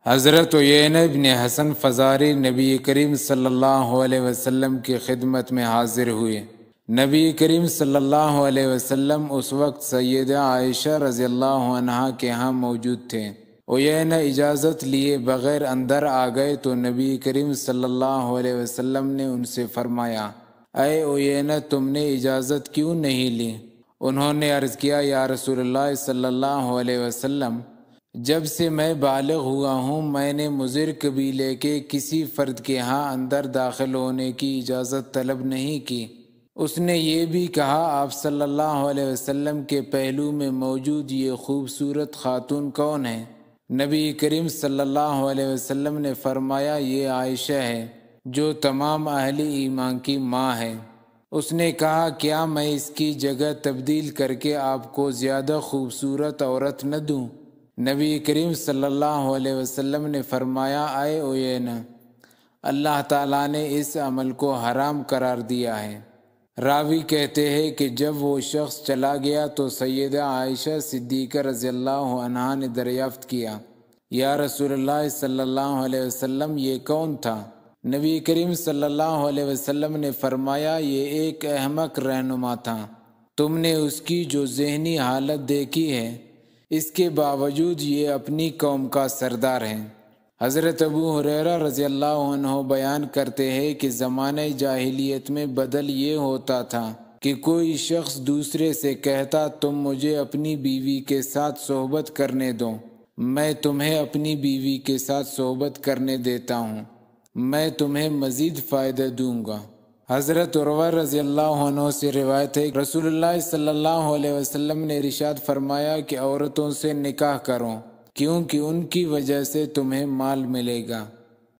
حضرت عیینہ بن حسن فزاری نبی کریم صلی اللہ علیہ وسلم کی خدمت میں حاضر ہوئے۔ نبی کریم صلی اللہ علیہ وسلم اس وقت سیدہ عائشہ رضی اللہ عنہا کے ہاں موجود تھے۔ عیینہ اجازت لیے بغیر اندر آ گئے تو نبی کریم صلی اللہ علیہ وسلم نے ان سے فرمایا، اے عیینہ، تم نے اجازت کیوں نہیں لی؟ انہوں نے عرض کیا، یا رسول اللہ صلی اللہ علیہ وسلم، جب سے میں بالغ ہوا ہوں میں نے مضر قبیلے کے کسی فرد کے ہاں اندر داخل ہونے کی اجازت طلب نہیں کی۔ اس نے یہ بھی کہا، آپ صلی اللہ علیہ وسلم کے پہلو میں موجود یہ خوبصورت خاتون کون ہے؟ نبی کریم صلی اللہ علیہ وسلم نے فرمایا، یہ عائشہ ہے جو تمام اہل ایمان کی ماں ہے۔ اس نے کہا، کیا میں اس کی جگہ تبدیل کر کے آپ کو زیادہ خوبصورت عورت نہ دوں؟ نبی کریم صلی اللہ علیہ وسلم نے فرمایا، اے عیینہ، اللہ تعالیٰ نے اس عمل کو حرام قرار دیا ہے۔ راوی کہتے ہیں کہ جب وہ شخص چلا گیا تو سیدہ عائشہ صدیقہ رضی اللہ عنہا نے دریافت کیا، یا رسول اللہ صلی اللہ علیہ وسلم، یہ کون تھا؟ نبی کریم صلی اللہ علیہ وسلم نے فرمایا، یہ ایک احمق رہنما تھا۔ تم نے اس کی جو ذہنی حالت دیکھی ہے، اس کے باوجود یہ اپنی قوم کا سردار ہے۔ حضرت ابو ہریرہ رضی اللہ عنہ بیان کرتے ہیں کہ زمانہ جاہلیت میں بدل یہ ہوتا تھا کہ کوئی شخص دوسرے سے کہتا، تم مجھے اپنی بیوی کے ساتھ صحبت کرنے دو، میں تمہیں اپنی بیوی کے ساتھ صحبت کرنے دیتا ہوں، میں تمہیں مزید فائدہ دوں گا۔ حضرت عروہ رضی اللہ عنہ سے روایت ہے، رسول اللہ صلی اللہ علیہ وسلم نے ارشاد فرمایا کہ عورتوں سے نکاح کرو، کیونکہ ان کی وجہ سے تمہیں مال ملے گا۔